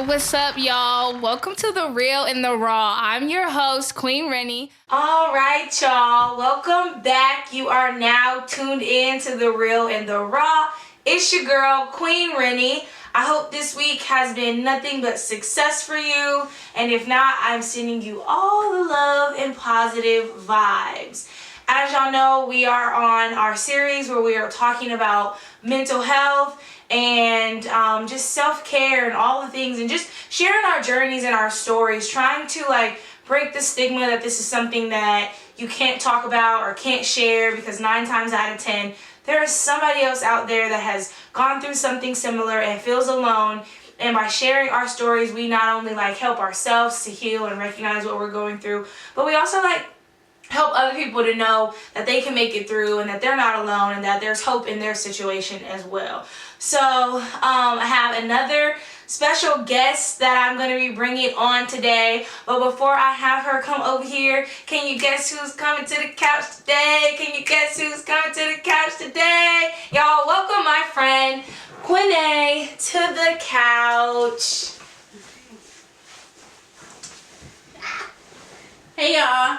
What's up, y'all? Welcome to The Real and the Raw. I'm your host, Queen Renny. All right, y'all. Welcome back. You are now tuned in to The Real and the Raw. It's your girl, Queen Renny. I hope this week has been nothing but success for you. And if not, I'm sending you all the love and positive vibes. As y'all know, we are on our series where we are talking about mental health and just self-care and all the things, and just sharing our journeys and our stories, trying to break the stigma that this is something that you can't talk about or can't share, because 9 times out of 10 there is somebody else out there that has gone through something similar and feels alone. And by sharing our stories, we not only help ourselves to heal and recognize what we're going through, but we also help other people to know that they can make it through and that they're not alone and that there's hope in their situation as well. So I have another special guest that I'm going to be bringing on today. But before I have her come over here, can you guess who's coming to the couch today? Can you guess who's coming to the couch today? Y'all, welcome my friend Quinay to the couch. Hey y'all.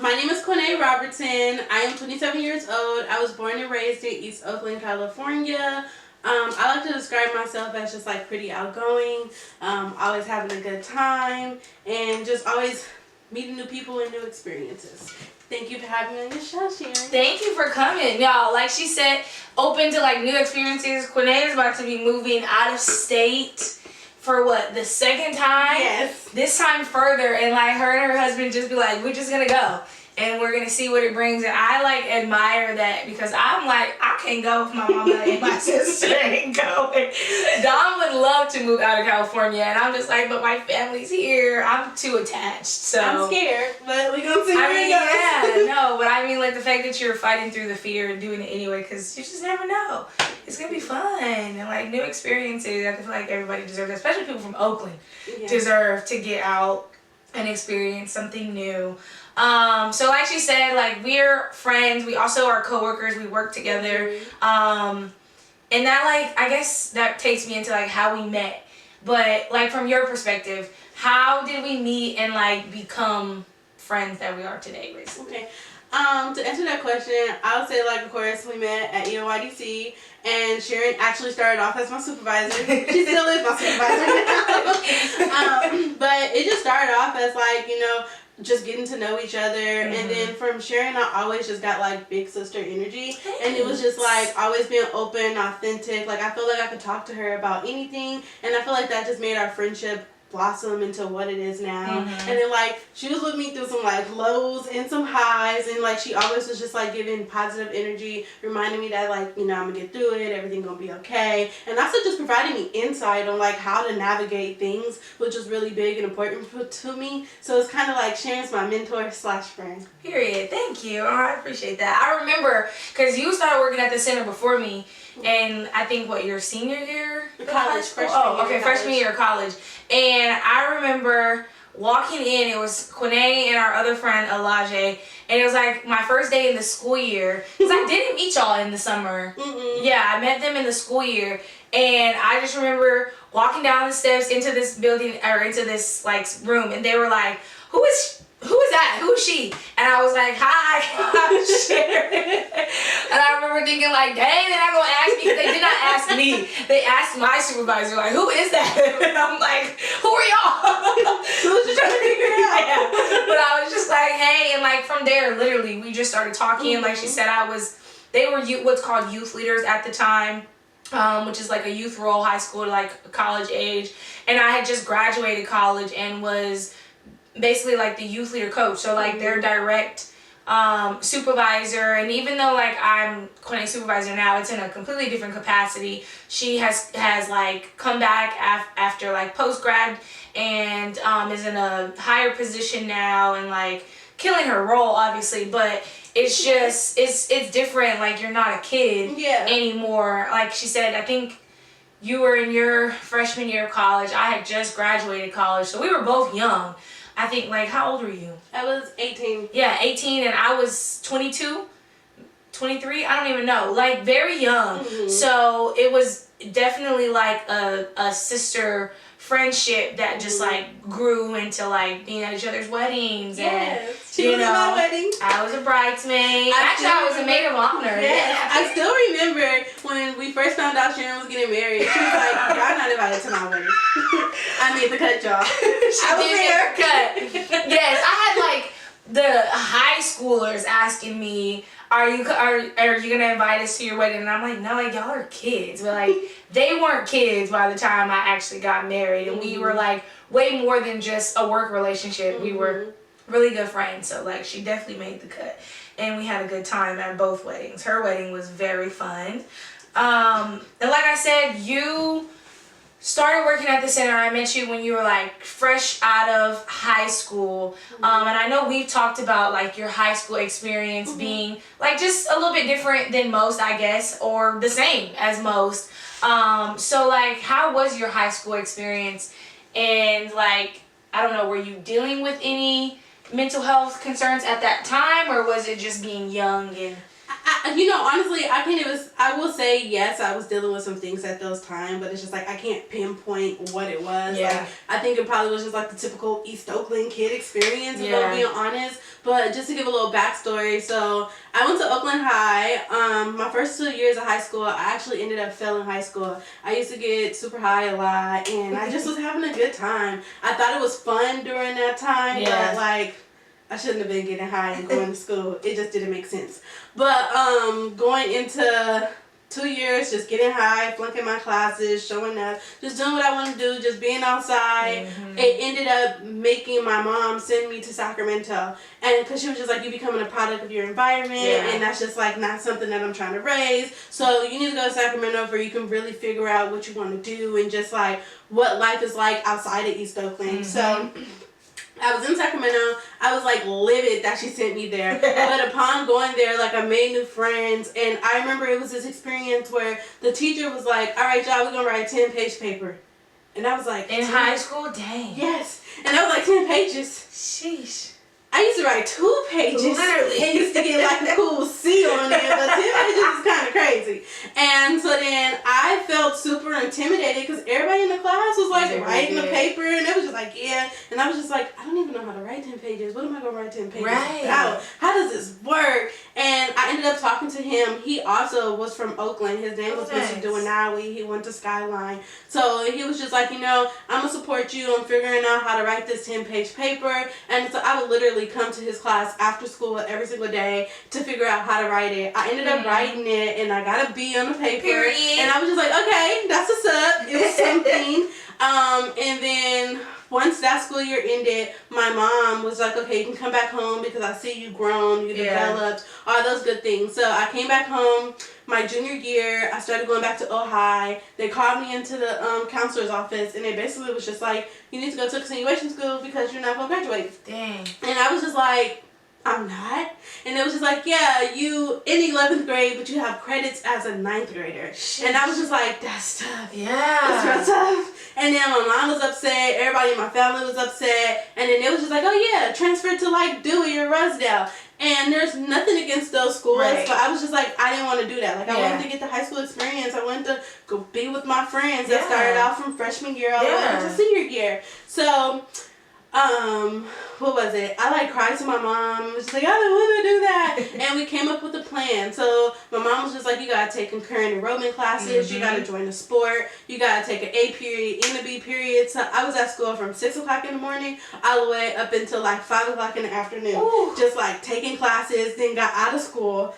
My name is Quinay Robertson. I am 27 years old. I was born and raised in East Oakland, California. I like to describe myself as just pretty outgoing, always having a good time, and just always meeting new people and new experiences. Thank you for having me on your show, Sharon. Thank you for coming, y'all. Like she said, open to new experiences. Quinay is about to be moving out of state for the second time? Yes. This time further, and her and her husband just be we're just gonna go and we're gonna see what it brings. And I admire that, because I'm I can't go if my mama and my sister ain't going. Dom would love to move out of California, and I'm just but my family's here. I'm too attached. So I'm scared, but we gonna see where it yeah, goes. no, but I mean the fact that you're fighting through the fear and doing it anyway, because you just never know. It's gonna be fun and new experiences. I feel like everybody deserves it, especially people from Oakland deserve to get out and experience something new. So like she said, we're friends. We also are coworkers. We work together. And that I guess that takes me into how we met. But from your perspective, how did we meet and become friends that we are today, basically? Okay. To answer that question, I would say of course we met at EOYDC, and Sharon actually started off as my supervisor. She still is my supervisor now. But it just started off as just getting to know each other, and then from Sharon I always just got big sister energy. And it was just always being open, authentic. I feel I could talk to her about anything, and I feel that just made our friendship blossom into what it is now. And then she was with me through some lows and some highs, and she always was just giving positive energy, reminding me that I'm gonna get through it, everything gonna be okay, and also just providing me insight on how to navigate things, which is really big and important to me. So it's kind of Sharon's my mentor / friend. Period. Thank you. Oh, I appreciate that. I remember because you started working at the center before me, and I think your senior year? College, freshman year. Oh, okay, freshman year of college. And I remember walking in, it was Quinay and our other friend, Elijah, and it was my first day in the school year, because I didn't meet y'all in the summer. Yeah, I met them in the school year, and I just remember walking down the steps into this building, or into this room, and they were who is that? Who is she? And I was hi, I'm Sharon. And I remember thinking dang, they're not going to ask me, because they did not ask me. They asked my supervisor, who is that? And I'm who are y'all? Who's just trying to figure it out? Yeah. But I was just hey, and from there, literally, we just started talking. Like she said, they were what's called youth leaders at the time. Which is a youth role, high school to college age. And I had just graduated college and was basically the youth leader coach, so their direct supervisor. And even though I'm Quinay's supervisor now, it's in a completely different capacity. She has come back after post grad, and is in a higher position now, and killing her role, obviously. But it's just it's different. You're not a kid anymore. Like she said, I think you were in your freshman year of college. I had just graduated college, so we were both young. I think, like, how old were you? I was 18. Yeah, 18, and I was 22, 23. I don't even know. Like, very young. Mm-hmm. So it was definitely like a sister friendship that just like grew into like being at each other's weddings. Yes, and she was at my wedding. I was a bridesmaid. Actually, I was a maid of honor. Yeah. I still remember when we first found out Sharon was getting married. She was like, "Y'all not invited to my wedding." I made the cut, y'all. I was there. Cut. Yes, I had like the high schoolers asking me, are you gonna invite us to your wedding? And I'm like, no, like, y'all are kids. But like, they weren't kids by the time I actually got married, and we were like way more than just a work relationship. We were really good friends. So like, she definitely made the cut, and we had a good time at both weddings. Her wedding was very fun. And like I said, you started working at the center. I met you when you were like fresh out of high school. And I know we've talked about like your high school experience being like just a little bit different than most, I guess, or the same as most. So like, how was your high school experience? And like, I don't know, were you dealing with any mental health concerns at that time, or was it just being young and... Honestly, I will say yes, I was dealing with some things at those times, but it's just like I can't pinpoint what it was. Yeah. Like, I think it probably was just like the typical East Oakland kid experience, if I'm being honest. But just to give a little backstory, so I went to Oakland High. My first 2 years of high school, I actually ended up failing high school. I used to get super high a lot, and I just was having a good time. I thought it was fun during that time, but like, I shouldn't have been getting high and going to school. It just didn't make sense. But going into 2 years, just getting high, flunking my classes, showing up, just doing what I want to do, just being outside. It ended up making my mom send me to Sacramento. And because she was just like, you becoming a product of your environment, and that's just like not something that I'm trying to raise. So you need to go to Sacramento where you can really figure out what you want to do and just like what life is like outside of East Oakland. So I was in Sacramento. I was like livid that she sent me there. But upon going there, like, I made new friends. And I remember it was this experience where the teacher was like, all right, y'all, we're going to write a 10-page paper. And I was like... In high school? Dang. Yes. And I was like, 10 pages. Sheesh. I used to write 2 pages. Literally. And used to get like a cool C on there, but 10 pages is kind of crazy. And so then I felt super intimidated because everybody in the class was like writing the paper, and it was just like, yeah. And I was just like, I don't even know how to write 10 pages. What am I going to write 10 pages about? How does this work? And I ended up talking to him. He also was from Oakland. His name was Mr. Duanawi. He went to Skyline. So he was just like, I'm going to support you. I'm figuring out how to write this 10-page paper. And so I would literally come to his class after school every single day to figure out how to write it. I ended up writing it, and I got a B on the paper. Period. And I was just like, okay, that's what's up. It was something. And then once that school year ended, my mom was like, okay, you can come back home because I see you grown, you developed, all those good things. So I came back home my junior year. I started going back to Ojai. They called me into the counselor's office, and they basically was just like, you need to go to a continuation school because you're not going to graduate. Dang. And I was just like, I'm not. And it was just like, yeah, you in 11th grade, but you have credits as a 9th grader. Sheesh. And I was just like, that's tough. Yeah. That's real tough. And then my mom was upset. Everybody in my family was upset. And then it was just like, oh yeah, transfer to like Dewey or Rosedale. And there's nothing against those schools, but I was just like, I didn't want to do that. Like, I wanted to get the high school experience. I wanted to go be with my friends that started out from freshman year all the way to senior year. So, what was it? I like cried to my mom. I was just like, I don't want to do that. And we came up with a plan. So my mom was just like, you got to take concurrent enrollment classes. You got to join a sport. You got to take an A period and a B period. So I was at school from 6 o'clock in the morning all the way up until like 5 o'clock in the afternoon. Ooh. Just like taking classes, then got out of school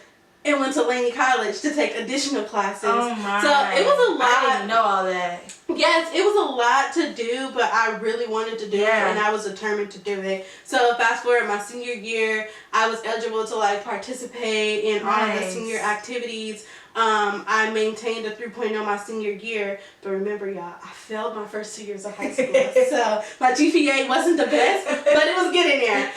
and went to Laney College to take additional classes. Oh my. So it was a lot. I didn't know all that. Yes, it was a lot to do, but I really wanted to do it, and I was determined to do it. So fast forward my senior year, I was eligible to like participate in all of the senior activities. I maintained a 3.0 my senior year, but remember, y'all, I failed my first 2 years of high school, so my GPA wasn't the best, but it was getting there.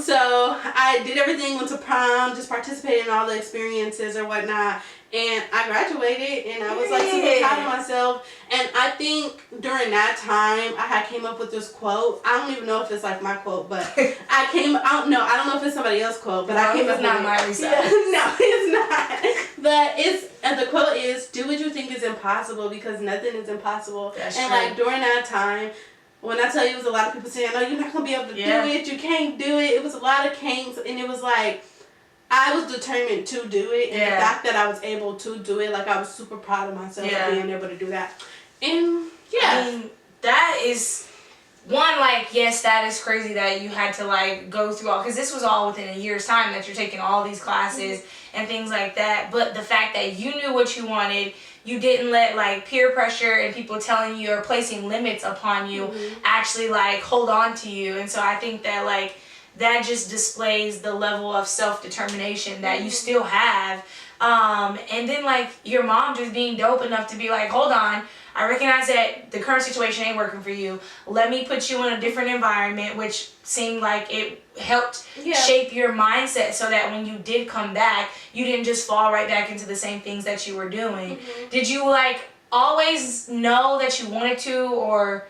So I did everything, went to prom, just participated in all the experiences or whatnot. and I graduated, and I was like super proud of myself. And I think during that time, I had came up with this quote. I don't even know if it's like my quote, but I don't know if it's somebody else's quote, but I came up with it. Not my research. No, it's not. But and the quote is, "Do what you think is impossible, because nothing is impossible." That's and true. like during that time, when I tell you, it was a lot of people saying, "No, you're not gonna be able to do it. You can't do it." It was a lot of can'ts, and it was like I was determined to do it, and the fact that I was able to do it, like I was super proud of myself for being able to do that. And I mean, that is one, like, yes, that is crazy that you had to like go through all, because this was all within a year's time that you're taking all these classes and things like that. But the fact that you knew what you wanted, you didn't let like peer pressure and people telling you or placing limits upon you actually like hold on to you. And so I think that like that just displays the level of self-determination that you still have. And then like your mom just being dope enough to be like, hold on, I recognize that the current situation ain't working for you. Let me put you in a different environment, which seemed like it helped shape your mindset so that when you did come back, you didn't just fall right back into the same things that you were doing. Did you like always know that you wanted to, or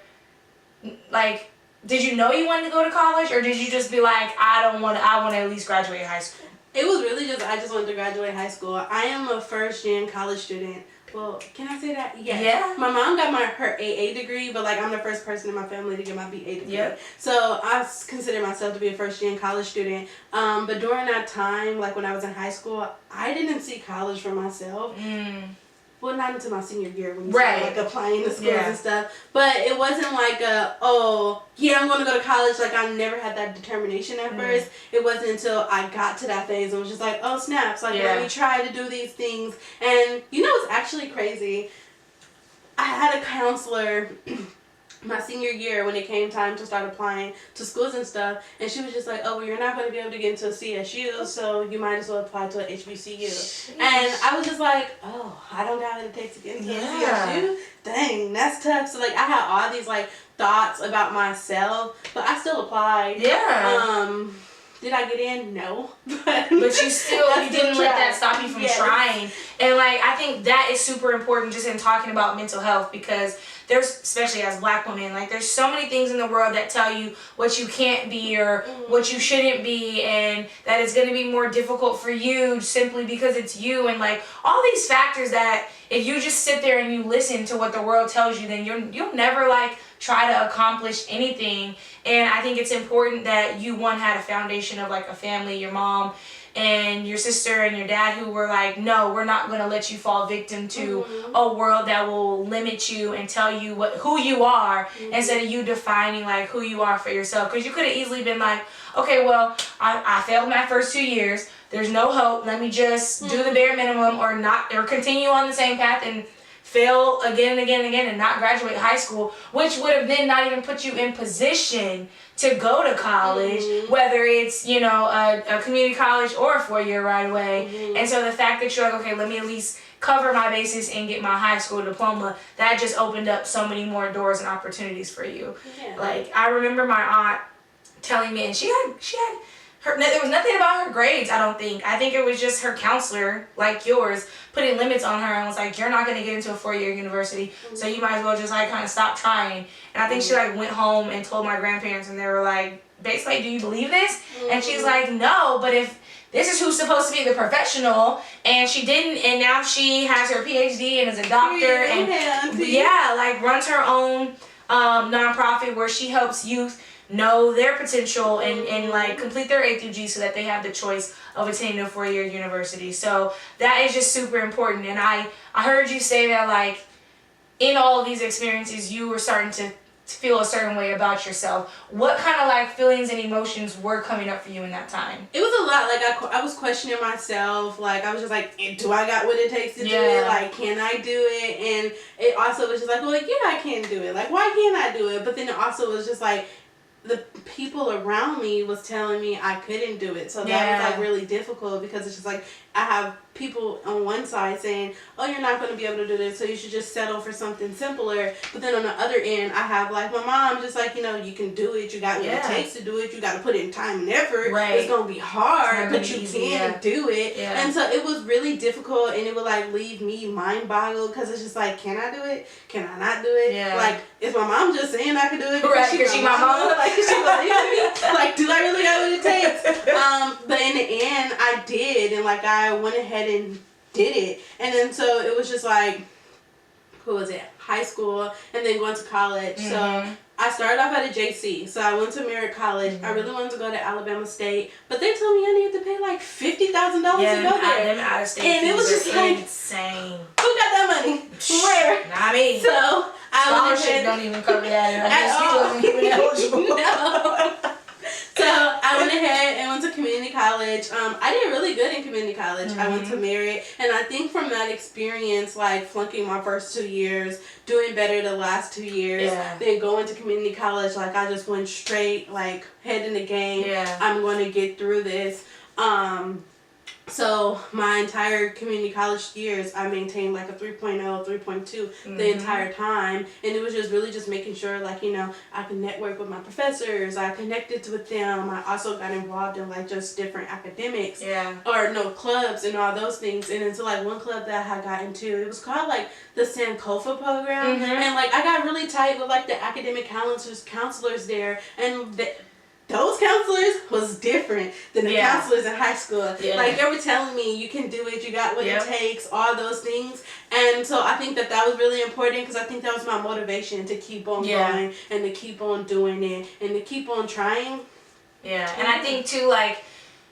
like did you know you wanted to go to college, or did you just be like, I want to at least graduate high school? It was really just, I just wanted to graduate high school. I am a first-gen college student. Well, can I say that? Yes. Yeah. My mom got her AA degree, but like I'm the first person in my family to get my BA degree. Yep. So I consider myself to be a first-gen college student. But during that time, like when I was in high school, I didn't see college for myself. Well, not until my senior year when you started like applying to schools and stuff. But it wasn't like I'm going to go to college. Like I never had that determination at first. It wasn't until I got to that phase and was just like, oh snaps, like let me try to do these things. And you know what's actually crazy? I had a counselor my senior year when it came time to start applying to schools and stuff, and she was just like, oh, well, you're not going to be able to get into a CSU, so you might as well apply to an HBCU. And I was just like, oh, I don't got what it takes to get into a CSU? Dang, that's tough. So like I had all these like thoughts about myself, but I still applied. Did I get in? No. But you didn't let that stop you from trying. And like I think that is super important just in talking about mental health, because there's, especially as Black women, like there's so many things in the world that tell you what you can't be or what you shouldn't be, and that it's going to be more difficult for you simply because it's you, and like all these factors that if you just sit there and you listen to what the world tells you, then you'll never like try to accomplish anything. And I think it's important that you had a foundation of like a family, your mom and your sister and your dad, who were like, no, we're not going to let you fall victim to a world that will limit you and tell you who you are instead of you defining like who you are for yourself. Because you could have easily been like, okay, well, I failed my first 2 years. There's no hope. Let me just do the bare minimum or continue on the same path and fail again and again and again and not graduate high school, which would have then not even put you in position to go to college, whether it's, a community college or a 4-year right away. And so the fact that you're like, okay, let me at least cover my bases and get my high school diploma, that just opened up so many more doors and opportunities for you. Like, I remember my aunt telling me, and she had there was nothing about her grades, I don't think. I think it was just her counselor, like yours, putting limits on her and was like, you're not going to get into a 4-year university, so you might as well just like kind of stop trying. And I think she like went home and told my grandparents, and they were like, basically, do you believe this? And she's like, no, but if this is who's supposed to be the professional, and she didn't, and now she has her PhD and is a doctor, and like runs her own nonprofit where she helps youth know their potential and like complete their A through G so that they have the choice of attending a 4-year university. So that is just super important. And I heard you say that like in all of these experiences you were starting to feel a certain way about yourself. What kind of like feelings and emotions were coming up for you in that time? It was a lot. Like I was questioning myself. Like I was just like, do I got what it takes to do it? Like, can I do it? And it also was just like, well, like, yeah, I can do it. Like, why can't I do it? But then it also was just like, the people around me was telling me I couldn't do it. So that was like really difficult, because it's just like I have people on one side saying, oh, you're not going to be able to do this, so you should just settle for something simpler. But then on the other end, I have like my mom just like, you can do it. You got what it takes to do it. You got to put in time and effort. Right. It's going to be hard, but you easy, can do it. Yeah. And so it was really difficult, and it would like leave me mind boggled, because it's just like, can I do it? Can I not do it? Yeah. Like, is my mom just saying I can do it because she my mom? Like, she believes me? Like, do I really got what it takes? But in the end, I did, and like I went ahead and did it. And then so it was just like, who was it? High school, and then going to college. So I started off at a JC. So I went to Merritt College. I really wanted to go to Alabama State, but they told me I needed to pay like $50,000 to go there. Them out of state and it was just like insane. Who got that money? Where? Not me. So scholarship don't even cover that. I guess you wasn't even eligible. No. So I went ahead and went to community college. I did really good in community college. I went to Merritt, and I think from that experience, like flunking my first 2 years, doing better the last 2 years, then going to community college, like I just went straight, like head in the game. I'm going to get through this. So my entire community college years, I maintained like a 3.0, 3.2 the entire time. And it was just really just making sure, like, I could network with my professors. I connected with them. I also got involved in like just different academics. Clubs and all those things. And into like one club that I had got into, it was called like the Sankofa program. And like I got really tight with like the academic counselors there. And those counselors was different than the counselors in high school. Like, they were telling me, you can do it, you got what it takes, all those things. And so I think that was really important, because I think that was my motivation to keep on going and to keep on doing it and to keep on trying. And I think, too, like,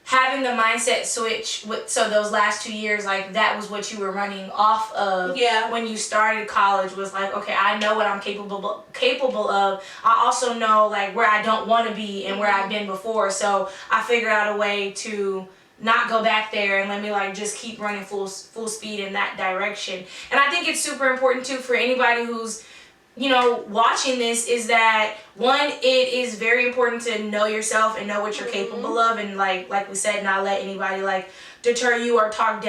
having the mindset switch, so those last 2 years, like, that was what you were running off of when you started college, was like, okay, I know what I'm capable of. I also know, like, where I don't want to be and where I've been before, so I figured out a way to not go back there and let me, like, just keep running full speed in that direction. And I think it's super important, too, for anybody who's watching this, is that one, it is very important to know yourself and know what you're capable of, and like we said, not let anybody like deter you or talk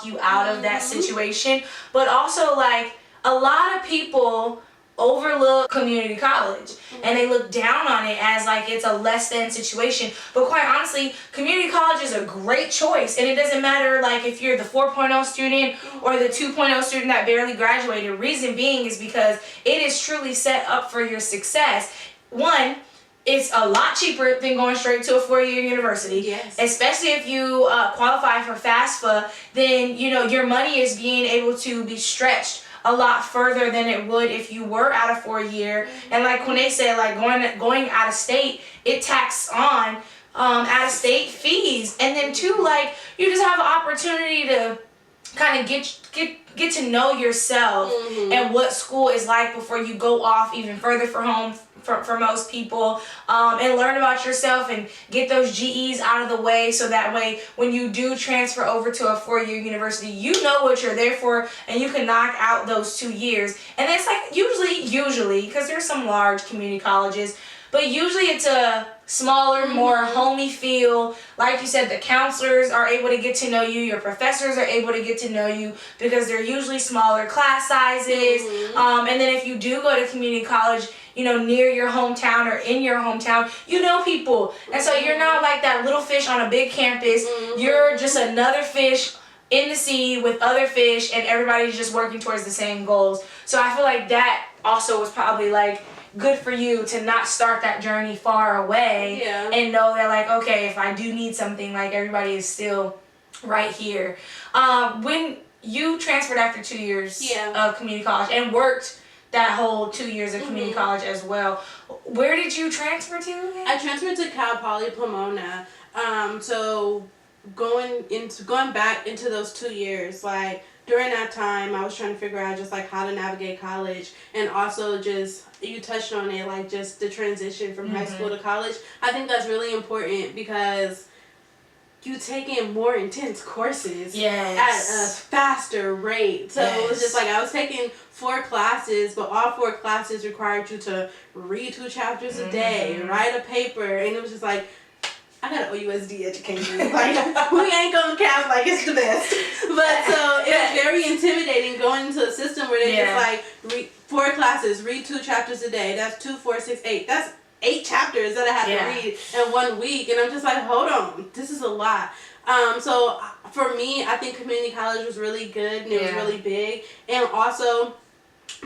you out of that situation. But also, like, a lot of people overlook community college and they look down on it as like it's a less than situation, but quite honestly, community college is a great choice, and it doesn't matter like if you're the 4.0 student or the 2.0 student that barely graduated. Reason being is because it is truly set up for your success. One, it's a lot cheaper than going straight to a 4-year university. Especially if you qualify for FAFSA, then your money is being able to be stretched a lot further than it would if you were at a 4-year. And like when they say, like, going out of state, it tacks on out of state fees. And then too, like, you just have an opportunity to kind of get to know yourself and what school is like before you go off even further for home for most people, and learn about yourself and get those GEs out of the way, so that way when you do transfer over to a 4-year university, you know what you're there for and you can knock out those 2 years. And it's like usually because there's some large community colleges, but usually it's a smaller, more homey feel. Like you said, the counselors are able to get to know you. Your professors are able to get to know you because they're usually smaller class sizes. And then if you do go to community college, near your hometown or in your hometown, people. And so you're not like that little fish on a big campus. You're just another fish in the sea with other fish, and everybody's just working towards the same goals. So I feel like that also was probably like good for you to not start that journey far away and know that, like, okay, if I do need something, like, everybody is still right here. When you transferred after 2 years of community college and worked that whole 2 years of community college as well, where did you transfer to again? I transferred to Cal Poly Pomona. So going back into those 2 years, like, during that time, I was trying to figure out just like how to navigate college, and also just, you touched on it, like just the transition from high school to college. I think that's really important, because you take in more intense courses yes. at a faster rate. So yes. it was just like I was taking 4 classes, but all 4 classes required you to read 2 chapters a day, write a paper, and it was just like, I got an OUSD education. Like, we ain't going to cap like it's the best. But so it was very intimidating going into a system where they just like, read 4 classes, read 2 chapters a day. That's 2, 4, 6, 8. That's 8 chapters that I have to read in 1 week. And I'm just like, hold on, this is a lot. So for me, I think community college was really good and it was really big. And also,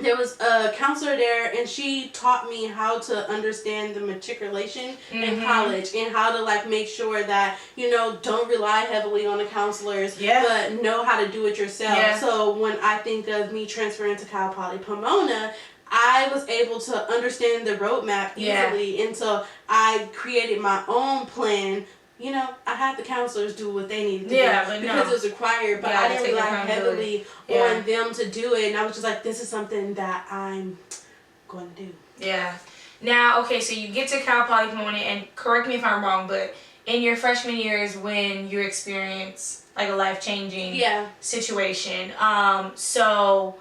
there was a counselor there, and she taught me how to understand the matriculation in college and how to like make sure that, you know, don't rely heavily on the counselors, but know how to do it yourself. Yeah. So when I think of me transferring to Cal Poly Pomona, I was able to understand the roadmap easily, and so I created my own plan. You know, I had the counselors do what they needed to do because it was required, but I didn't rely heavily on them to do it, and I was just like, this is something that I'm going to do. Yeah. Now, okay, so you get to Cal Poly Pomona, and correct me if I'm wrong, but in your freshman year is when you experience like a life-changing situation. So,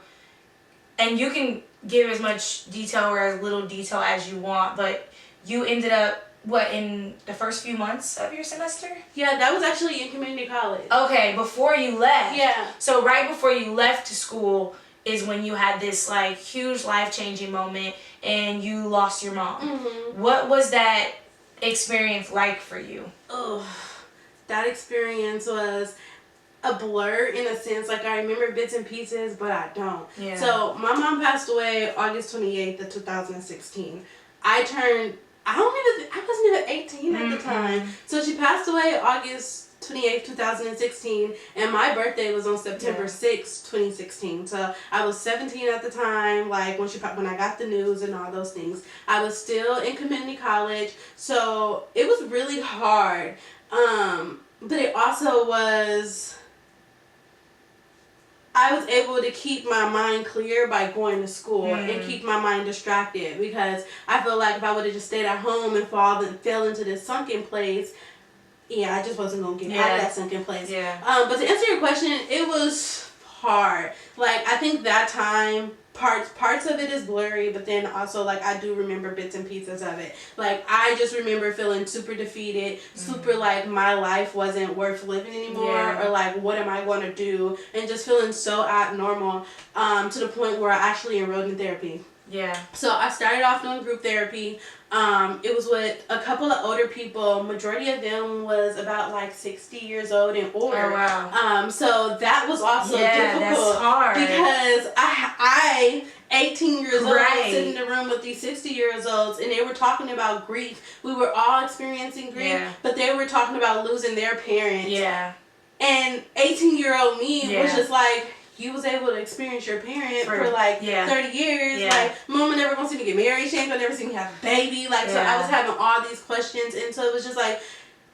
and you can give as much detail or as little detail as you want, but you ended up in the first few months of your semester? Yeah, that was actually in community college. Okay, before you left. Yeah. So right before you left to school is when you had this like huge life-changing moment and you lost your mom. What was that experience like for you? Oh, that experience was a blur in a sense. Like, I remember bits and pieces, but I don't. Yeah. So my mom passed away August 28th of 2016. I wasn't even 18 at the time. So she passed away August 28th, 2016, and my birthday was on September 6th, 2016. So I was 17 at the time, like when I got the news and all those things. I was still in community college, so it was really hard. But it also was, I was able to keep my mind clear by going to school and keep my mind distracted, because I feel like if I would have just stayed at home and fell into this sunken place, I just wasn't going to get out of that sunken place. Yeah. But to answer your question, it was hard. Like, I think that time, parts of it is blurry, but then also, like, I do remember bits and pieces of it. Like, I just remember feeling super defeated, super like my life wasn't worth living anymore, or like, what am I going to do, and just feeling so abnormal, to the point where I actually enrolled in therapy. Yeah. So I started off doing group therapy. It was with a couple of older people. Majority of them was about like 60 years old and older. Oh, wow. So that was also difficult. That's hard. Because I 18 years old, sitting in the room with these 60 years olds, and they were talking about grief. We were all experiencing grief, but they were talking about losing their parents. Yeah. And 18-year-old me was just like, you was able to experience your parent for like 30 years. Yeah. Like, mama never wants me to get married. She ain't gonna never see me have a baby. Like, so I was having all these questions. And so it was just like,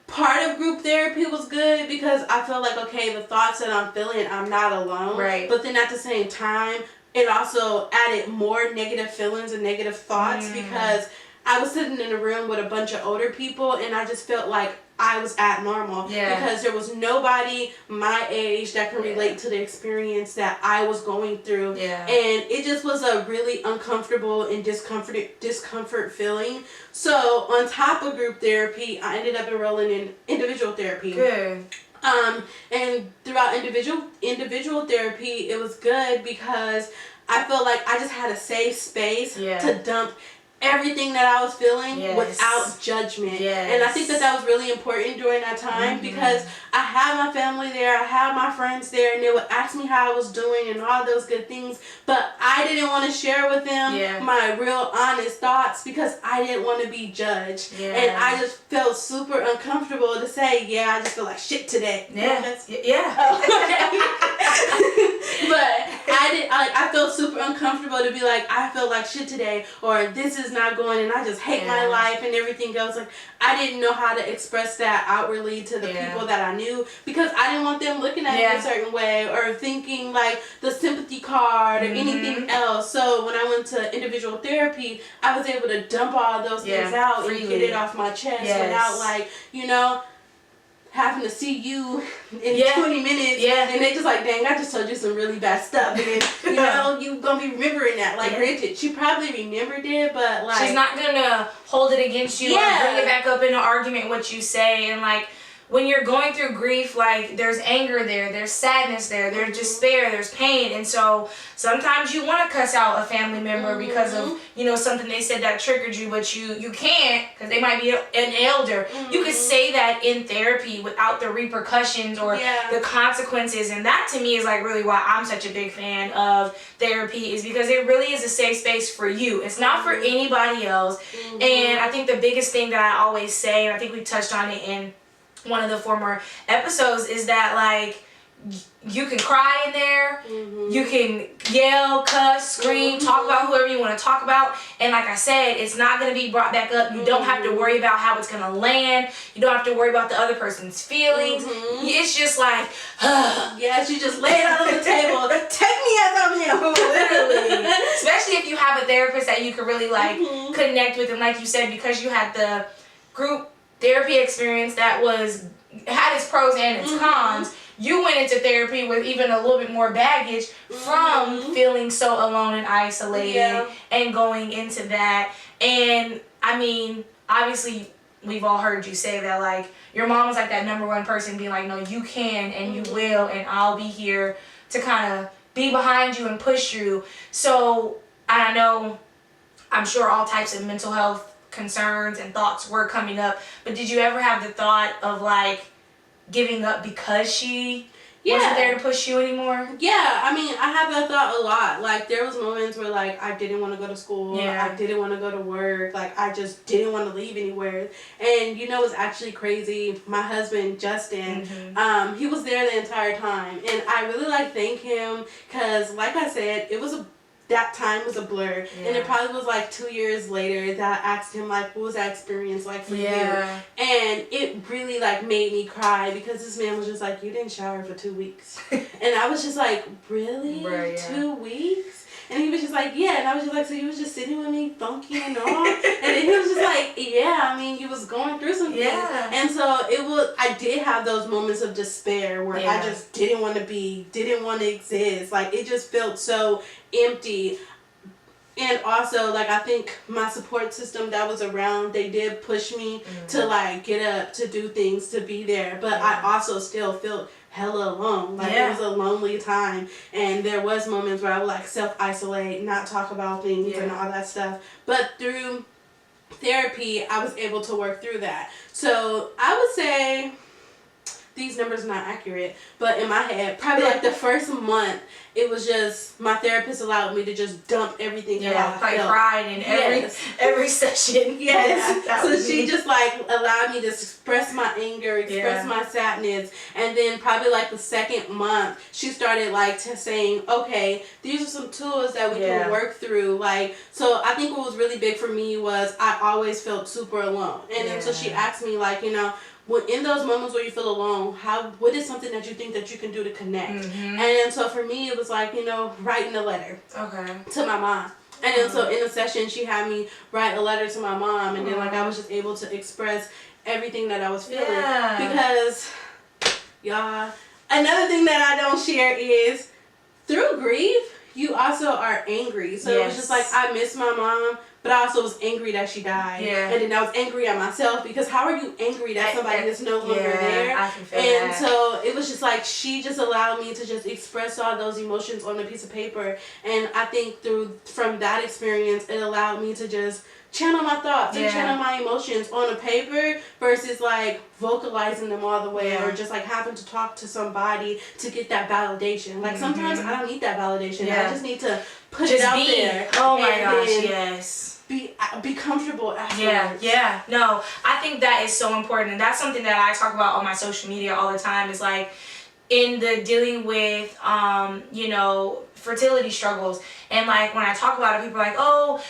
part of group therapy was good because I felt like, okay, the thoughts that I'm feeling, I'm not alone. Right. But then at the same time, it also added more negative feelings and negative thoughts because I was sitting in a room with a bunch of older people, and I just felt like I was abnormal because there was nobody my age that can relate to the experience that I was going through. Yeah. And it just was a really uncomfortable and discomfort feeling. So on top of group therapy, I ended up enrolling in individual therapy. Good. And throughout individual therapy, it was good because I felt like I just had a safe space to dump everything that I was feeling without judgment. Yes. And I think that was really important during that time because I had my family there, I had my friends there, and they would ask me how I was doing and all those good things, but I didn't want to share with them my real honest thoughts because I didn't want to be judged. Yeah. And I just felt super uncomfortable to say, I just feel like shit today. Yeah. But I felt super uncomfortable to be like, I feel like shit today, or this is not going, and I just hate my life and everything else. Like, I didn't know how to express that outwardly to the people that I knew because I didn't want them looking at me a certain way or thinking like the sympathy card or anything else. So when I went to individual therapy, I was able to dump all those things out freely and get it off my chest without like, having to see you in 20 minutes, and they just like, dang, I just told you some really bad stuff, and you know, you gonna be remembering that. Like, granted, she probably remembered it, but like, she's not gonna hold it against you or bring it back up in an argument what you say. And like, when you're going through grief, like, there's anger there's sadness there's despair, there's pain. And so sometimes you want to cuss out a family member because of, you know, something they said that triggered you, but you can't because they might be an elder. You could say that in therapy without the repercussions or the consequences. And that to me is like really why I'm such a big fan of therapy, is because it really is a safe space for you. It's not for anybody else. And I think the biggest thing that I always say, and I think we touched on it in one of the former episodes, is that like you can cry in there, you can yell, cuss, scream, talk about whoever you want to talk about, and like I said, it's not going to be brought back up. You don't have to worry about how it's going to land. You don't have to worry about the other person's feelings. It's just like, yes, you just lay it out on the table. Take me as I'm here. Literally. Especially if you have a therapist that you can really like connect with, and like you said, because you had the group therapy experience that had its pros and its cons, you went into therapy with even a little bit more baggage from feeling so alone and isolated and going into that. And I mean, obviously we've all heard you say that like your mom was like that number one person being like, no, you can and you will, and I'll be here to kind of be behind you and push you. So I know, I'm sure all types of mental health concerns and thoughts were coming up, but did you ever have the thought of like giving up because she wasn't there to push you anymore? Yeah, I mean, I have that thought a lot. Like, there was moments where like I didn't want to go to school, I didn't want to go to work, like I just didn't want to leave anywhere. And you know, it's actually crazy. My husband Justin, he was there the entire time, and I really like thank him because, like I said, that time was a blur. And it probably was like 2 years later that I asked him like, what was that experience like for you? And it really like made me cry because this man was just like, you didn't shower for 2 weeks. And I was just like, really? 2 weeks? And he was just like, yeah. And I was just like, so you was just sitting with me funky and all? And then he was just like, yeah, I mean, you was going through something. And so I did have those moments of despair where I just didn't want to exist. Like, it just felt so empty. And also, like, I think my support system that was around, they did push me to like get up, to do things, to be there. But I also still felt hella alone. Like, it was a lonely time, and there was moments where I would like self-isolate, not talk about things and all that stuff. But through therapy, I was able to work through that. So I would say these numbers are not accurate, but in my head, probably like the first month, it was just my therapist allowed me to just dump everything out. Like cried in every session. So she just like allowed me to express my anger, express my sadness, and then probably like the second month, she started like saying, okay, these are some tools that we can work through. Like, so I think what was really big for me was I always felt super alone, and then so she asked me like, you know, in those moments where you feel alone, what is something that you think that you can do to connect? And so for me, it was like, you know, writing a letter to my mom. And then so in the session, she had me write a letter to my mom, and then like I was just able to express everything that I was feeling. Because, y'all, another thing that I don't share is through grief, you also are angry. So it was just like, I miss my mom, but I also was angry that she died. And then I was angry at myself, because how are you angry that somebody is no longer there? I can feel and that. So it was just like, she just allowed me to just express all those emotions on a piece of paper. And I think from that experience, it allowed me to just channel my thoughts and channel my emotions on a paper versus like vocalizing them all the way or just like having to talk to somebody to get that validation. Like sometimes I don't need that validation. I just need to put it out there. Oh my gosh, yes. Be comfortable afterwards. No, I think that is so important, and that's something that I talk about on my social media all the time, is like in the dealing with you know, fertility struggles. And like when I talk about it, people are like, oh,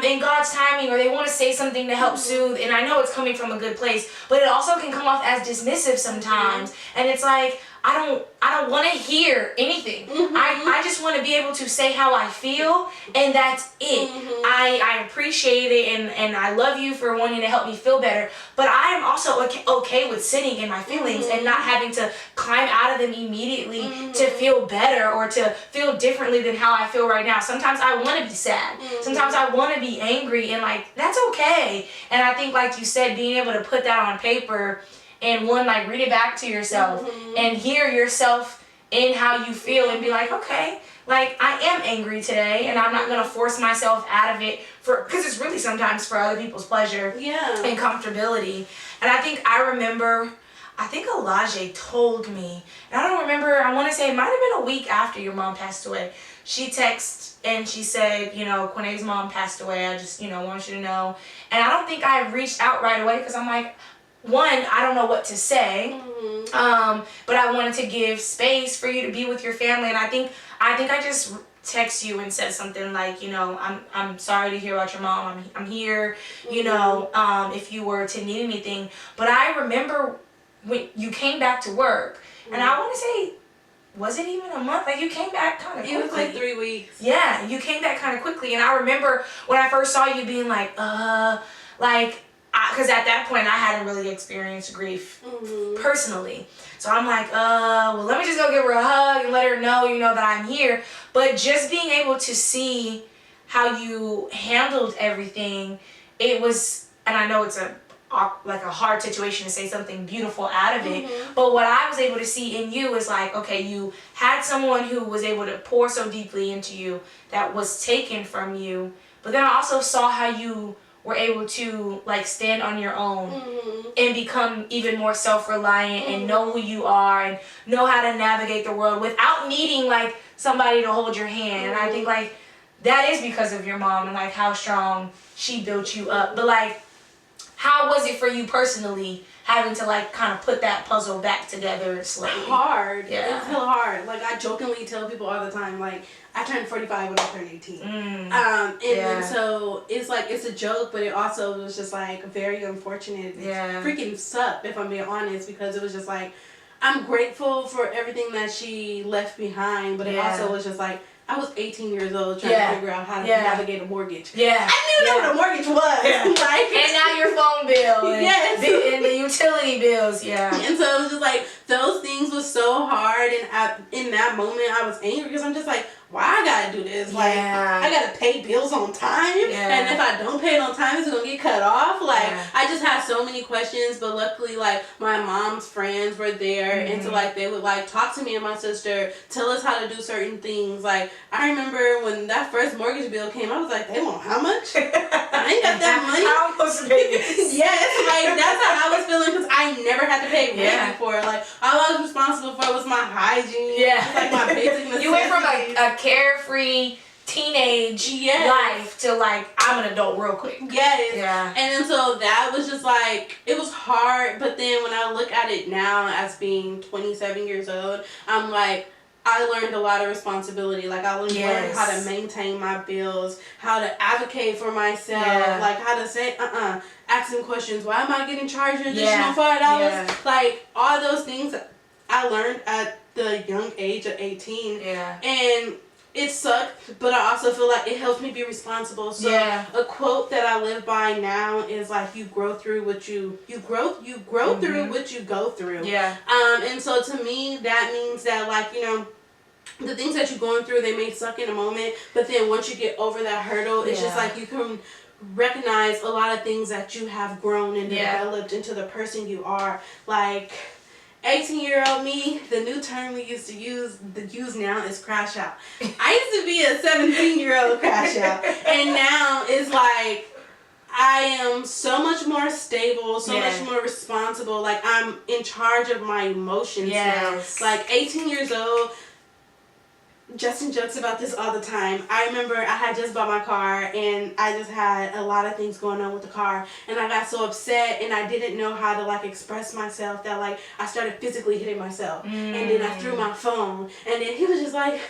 in God's timing, or they want to say something to help soothe, and I know it's coming from a good place, but it also can come off as dismissive sometimes. And it's like, I don't want to hear anything. I just want to be able to say how I feel, and that's it. I appreciate it, and I love you for wanting to help me feel better, but I am also okay with sitting in my feelings and not having to climb out of them immediately to feel better or to feel differently than how I feel right now. Sometimes I want to be sad. Sometimes I want to be angry, and like, that's okay. And I think, like you said, being able to put that on paper and like read it back to yourself and hear yourself in how you feel and be like, okay, like, I am angry today, and I'm not going to force myself out of it because it's really sometimes for other people's pleasure and comfortability. And I think Elijah told me, and I don't remember, I want to say it might have been a week after your mom passed away. She texted and she said, Quinay's mom passed away. I just, want you to know. And I don't think I reached out right away because I'm like, one, I don't know what to say, but I wanted to give space for you to be with your family. And I think I just text you and said something like, I'm sorry to hear about your mom. I'm here, if you were to need anything. But I remember when you came back to work, and I want to say, was it even a month? Like, you came back kind of quickly. It was like 3 weeks. Yeah, you came back kind of quickly. And I remember when I first saw you being like, because at that point I hadn't really experienced grief personally. So I'm like, well, let me just go give her a hug and let her know, that I'm here. But just being able to see how you handled everything, it was, and I know it's a hard situation to say something beautiful out of it, but what I was able to see in you is like, okay, you had someone who was able to pour so deeply into you that was taken from you, but then I also saw how you were able to like stand on your own and become even more self-reliant and know who you are and know how to navigate the world without needing like somebody to hold your hand. And I think like that is because of your mom and like how strong she built you up. But like, how was it for you personally having to like kind of put that puzzle back together slowly? Hard. Yeah. It's hella hard. Like, I jokingly tell people all the time, like, I turned 45 when I turned 18. And so it's like, it's a joke, but it also was just like very unfortunate. It freaking sucked, if I'm being honest, because it was just like, I'm grateful for everything that she left behind, but it also was just like, I was 18 years old trying to figure out how to navigate a mortgage. I didn't even know what a mortgage was. Like, and now your phone bill. And the utility bills. And so it was just like, those things was so hard. And in that moment, I was angry because I'm just like, why I gotta do this? Like, I gotta pay bills on time. And if I don't pay it on time, it's gonna get cut off. Like, I just had so many questions, but luckily, like, my mom's friends were there. And so, like, they would, like, talk to me and my sister, tell us how to do certain things. Like, I remember when that first mortgage bill came, I was like, they want how much? I ain't got that money. How am I supposed to pay this? Like, that's how I was feeling because I never had to pay rent before. Like, all I was responsible for was my hygiene. Like, my basic necessities. You went from a carefree teenage life to like, I'm an adult real quick. And then so that was just like, it was hard, but then when I look at it now as being 27 years old, I'm like, I learned a lot of responsibility. Like, I learned how to maintain my bills, how to advocate for myself, like how to say asking questions. Why am I getting charged an additional $5? Like, all those things I learned at the young age of 18. And it sucked, but I also feel like it helps me be responsible. So a quote that I live by now is like, you grow through what you grow through what you go through. And so to me, that means that, like, the things that you're going through, they may suck in a moment, but then once you get over that hurdle, it's just like you can recognize a lot of things that you have grown and developed into the person you are. Like, 18-year-old me, the new term we used to use now is crash out. I used to be a 17-year-old crash out, and now it's like, I am so much more stable, so much more responsible. Like, I'm in charge of my emotions now. Like, 18 years old, Justin jokes about this all the time. I remember I had just bought my car and I just had a lot of things going on with the car, and I got so upset and I didn't know how to like express myself that like I started physically hitting myself. And then I threw my phone, and then he was just like,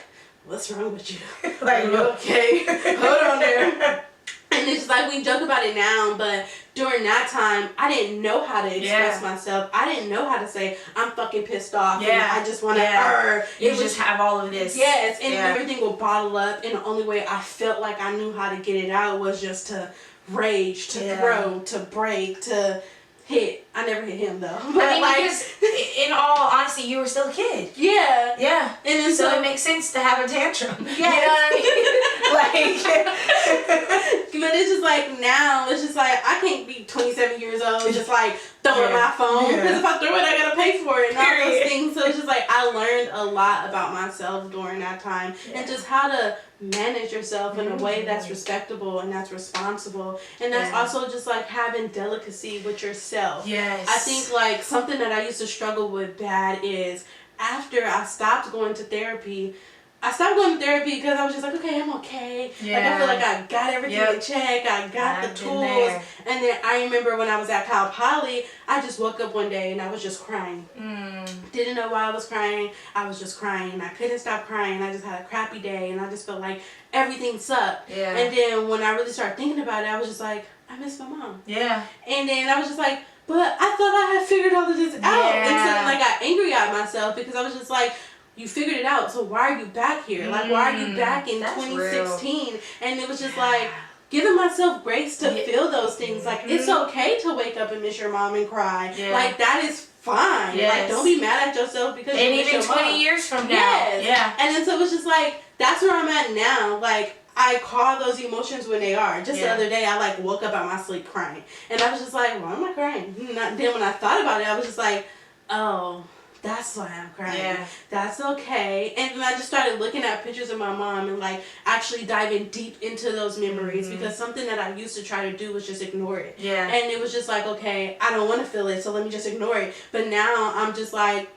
what's wrong with you? Like, you okay? Hold on there. And it's just like, we we joke about it now, but during that time, I didn't know how to express myself. I didn't know how to say, I'm fucking pissed off. And I just want to You just have all of this. Yes, and everything will bottle up. And the only way I felt like I knew how to get it out was just to rage, to throw, to break, to hit. I never hit him though. But I mean, because in all honesty, you were still a kid. Yeah. Yeah. And then so it makes sense to have a tantrum. Yes. You know what I mean? But it's just like now, it's just like I can't be 27 years old just like throwing my phone. Because if I throw it, I gotta pay for it and all those things. So it's just like I learned a lot about myself during that time and just how to manage yourself in a way that's respectable and that's responsible. And that's also just like having delicacy with yourself. Yes. I think like something that I used to struggle with bad is after I stopped going to therapy, because I was just like, okay, I'm okay. Yeah. Like, I feel like I got everything in check. I got the tools. And then I remember when I was at Cal Poly, I just woke up one day and I was just crying. Didn't know why I was crying. I was just crying. I couldn't stop crying. I just had a crappy day and I just felt like everything sucked. Yeah. And then when I really started thinking about it, I was just like, I miss my mom. Yeah. And then I was just like, but I thought I had figured all of this out. And suddenly I got angry at myself because I was just like, you figured it out, so why are you back here? Like, why are you back in 2016? Real. And it was just like, giving myself grace to feel those things. Like, it's okay to wake up and miss your mom and cry. Yeah. Like, that is fine. Yes. Like, don't be mad at yourself because you miss your mom. And even 20 years from now. Yes. Yeah. And then so it was just like, that's where I'm at now. Like, I call those emotions when they are. Just the other day, I like woke up out of my sleep crying. And I was just like, why am I crying? Then when I thought about it, I was just like, oh, that's why I'm crying. Yeah. That's okay. And then I just started looking at pictures of my mom and like actually diving deep into those memories because something that I used to try to do was just ignore it. Yeah. And it was just like, okay, I don't want to feel it, so let me just ignore it. But now I'm just like,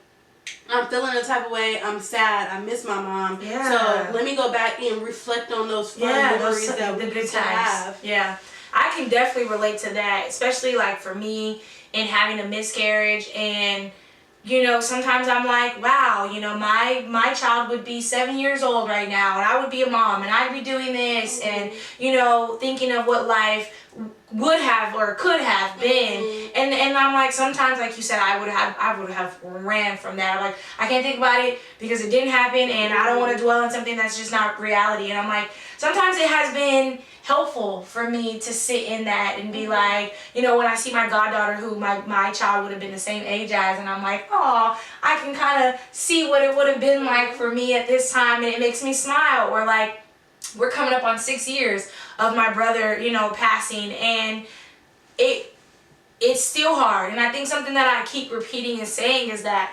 I'm feeling a type of way. I'm sad. I miss my mom. Yeah. So let me go back and reflect on those fun memories that we used to have. Yeah. I can definitely relate to that, especially like for me in having a miscarriage. And you know, sometimes I'm like, wow, you know, my child would be 7 years old right now and I would be a mom and I'd be doing this and, you know, thinking of what life would have or could have been. And I'm like, sometimes, like you said, I would have ran from that. I'm like, I can't think about it because it didn't happen and I don't want to dwell on something that's just not reality. And I'm like, sometimes it has been helpful for me to sit in that and be like, you know, when I see my goddaughter who my child would have been the same age as, and I'm like, oh, I can kind of see what it would have been like for me at this time, and it makes me smile. Or like, we're coming up on 6 years of my brother, you know, passing, and it's still hard. And I think something that I keep repeating and saying is that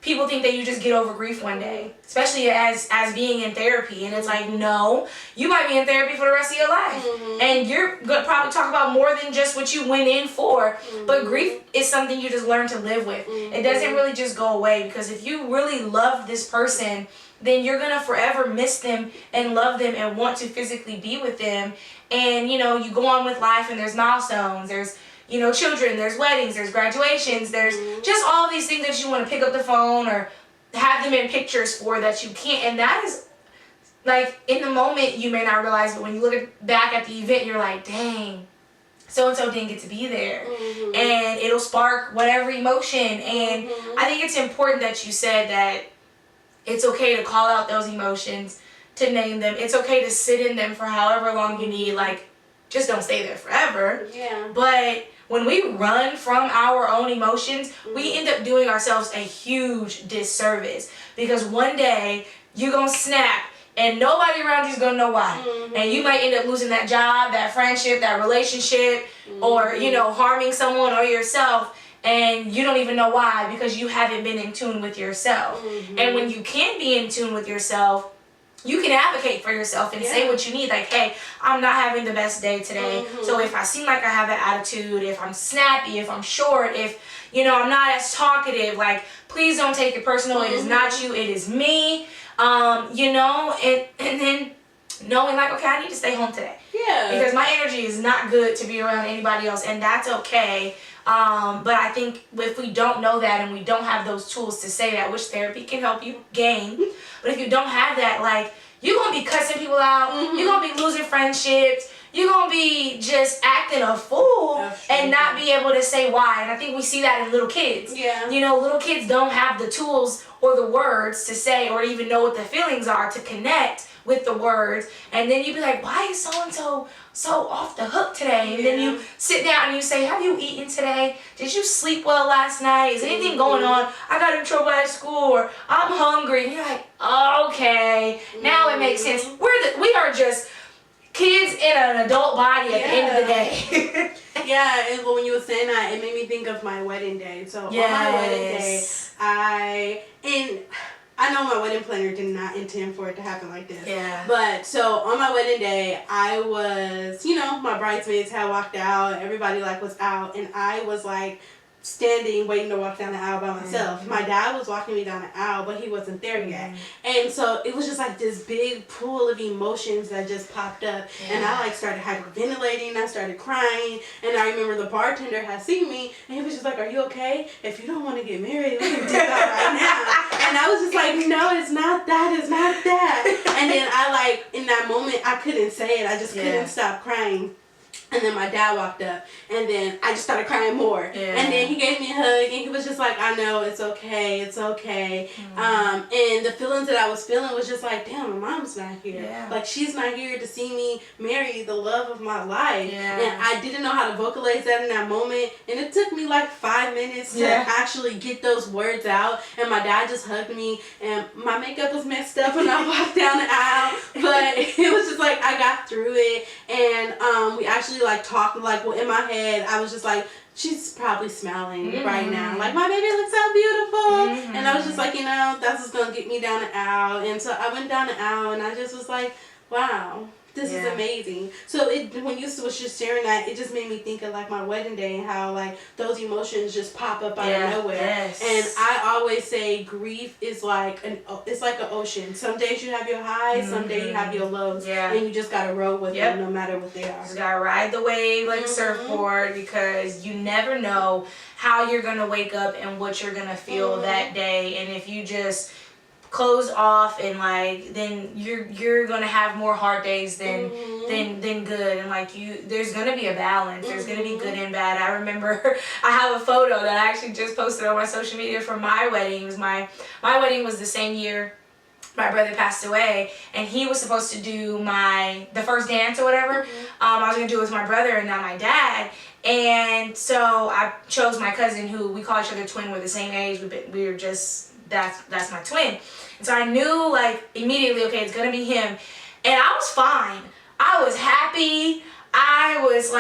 people think that you just get over grief one day, especially as being in therapy. And it's like, no, you might be in therapy for the rest of your life. And you're going to probably talk about more than just what you went in for. But grief is something you just learn to live with. It doesn't really just go away, because if you really love this person, then you're going to forever miss them and love them and want to physically be with them. And, you know, you go on with life and there's milestones, there's, you know, children, there's weddings, there's graduations, there's just all these things that you want to pick up the phone or have them in pictures for that you can't. And that is, like, in the moment you may not realize, but when you look back at the event, you're like, dang, so-and-so didn't get to be there. And it'll spark whatever emotion. And I think it's important that you said that it's okay to call out those emotions, to name them. It's okay to sit in them for however long you need. Like, just don't stay there forever. Yeah. But when we run from our own emotions, we end up doing ourselves a huge disservice, because one day you're going to snap and nobody around you is going to know why. And you might end up losing that job, that friendship, that relationship, or, you know, harming someone or yourself. And you don't even know why, because you haven't been in tune with yourself. And when you can be in tune with yourself, you can advocate for yourself and say what you need. Like, hey, I'm not having the best day today. So if I seem like I have an attitude, if I'm snappy, if I'm short, if, you know, I'm not as talkative, like, please don't take it personal. It is not you. It is me. You know, and then knowing like, okay, I need to stay home today. Yeah. Because my energy is not good to be around anybody else, and that's okay. But I think if we don't know that and we don't have those tools to say that, which therapy can help you gain, but if you don't have that, like, you're going to be cussing people out, you're going to be losing friendships, you're going to be just acting a fool and not be able to say why. And I think we see that in little kids. Yeah. You know, little kids don't have the tools or the words to say or even know what the feelings are to connect with the words. And then you be like, why is so-and-so so off the hook today? And then you sit down and you say, have you eaten today? Did you sleep well last night? Is anything going on? I got in trouble at school, or I'm hungry. And you're like, okay, now it makes sense. We are just kids in an adult body at the end of the day. Yeah, and when you were saying that, it made me think of my wedding day. So on my wedding day, I know my wedding planner did not intend for it to happen like this. Yeah. But so on my wedding day, I was, my bridesmaids had walked out, everybody was out, and I was standing waiting to walk down the aisle by myself. My dad was walking me down the aisle, but he wasn't there yet. And so it was just this big pool of emotions that just popped up. And I started hyperventilating, I started crying, and I remember the bartender had seen me, and he was just like, are you okay? If you don't want to get married, we can do that right now. And I was just like, no, it's not that, it's not that. And then I in that moment, I couldn't say it, I just couldn't stop crying. And then my dad walked up, and then I just started crying more. And then he gave me a hug, and he was just like, I know, it's okay, it's okay. And the feelings that I was feeling was just damn, my mom's not here. She's not here to see me marry the love of my life. And I didn't know how to vocalize that in that moment. And it took me 5 minutes to actually get those words out. And my dad just hugged me, and my makeup was messed up when I walked down the aisle. But it was just I got through it. And we actually talked, in my head, I was just she's probably smiling right now. My baby looks so beautiful. And I was just that's just going to get me down the aisle. And so I went down the aisle, and I just was wow, this is amazing. So when you was just sharing that, it just made me think of my wedding day and how those emotions just pop up out of nowhere. And I always say grief is it's like an ocean. Some days you have your highs, some days you have your lows, and you just gotta roll with them no matter what they are. You just gotta ride the wave like a surfboard, because you never know how you're gonna wake up and what you're gonna feel that day. And if you just closed off and then you're gonna have more hard days than good. And there's gonna be a balance. There's gonna be good and bad. I remember I have a photo that I actually just posted on my social media from my wedding. It was my wedding was the same year my brother passed away, and he was supposed to do the first dance or whatever. I was gonna do it with my brother and not my dad. And so I chose my cousin, who we call each other twin. We're the same age. We were just that's my twin. And so I knew immediately, okay, it's gonna be him. And I was fine. I was happy. I was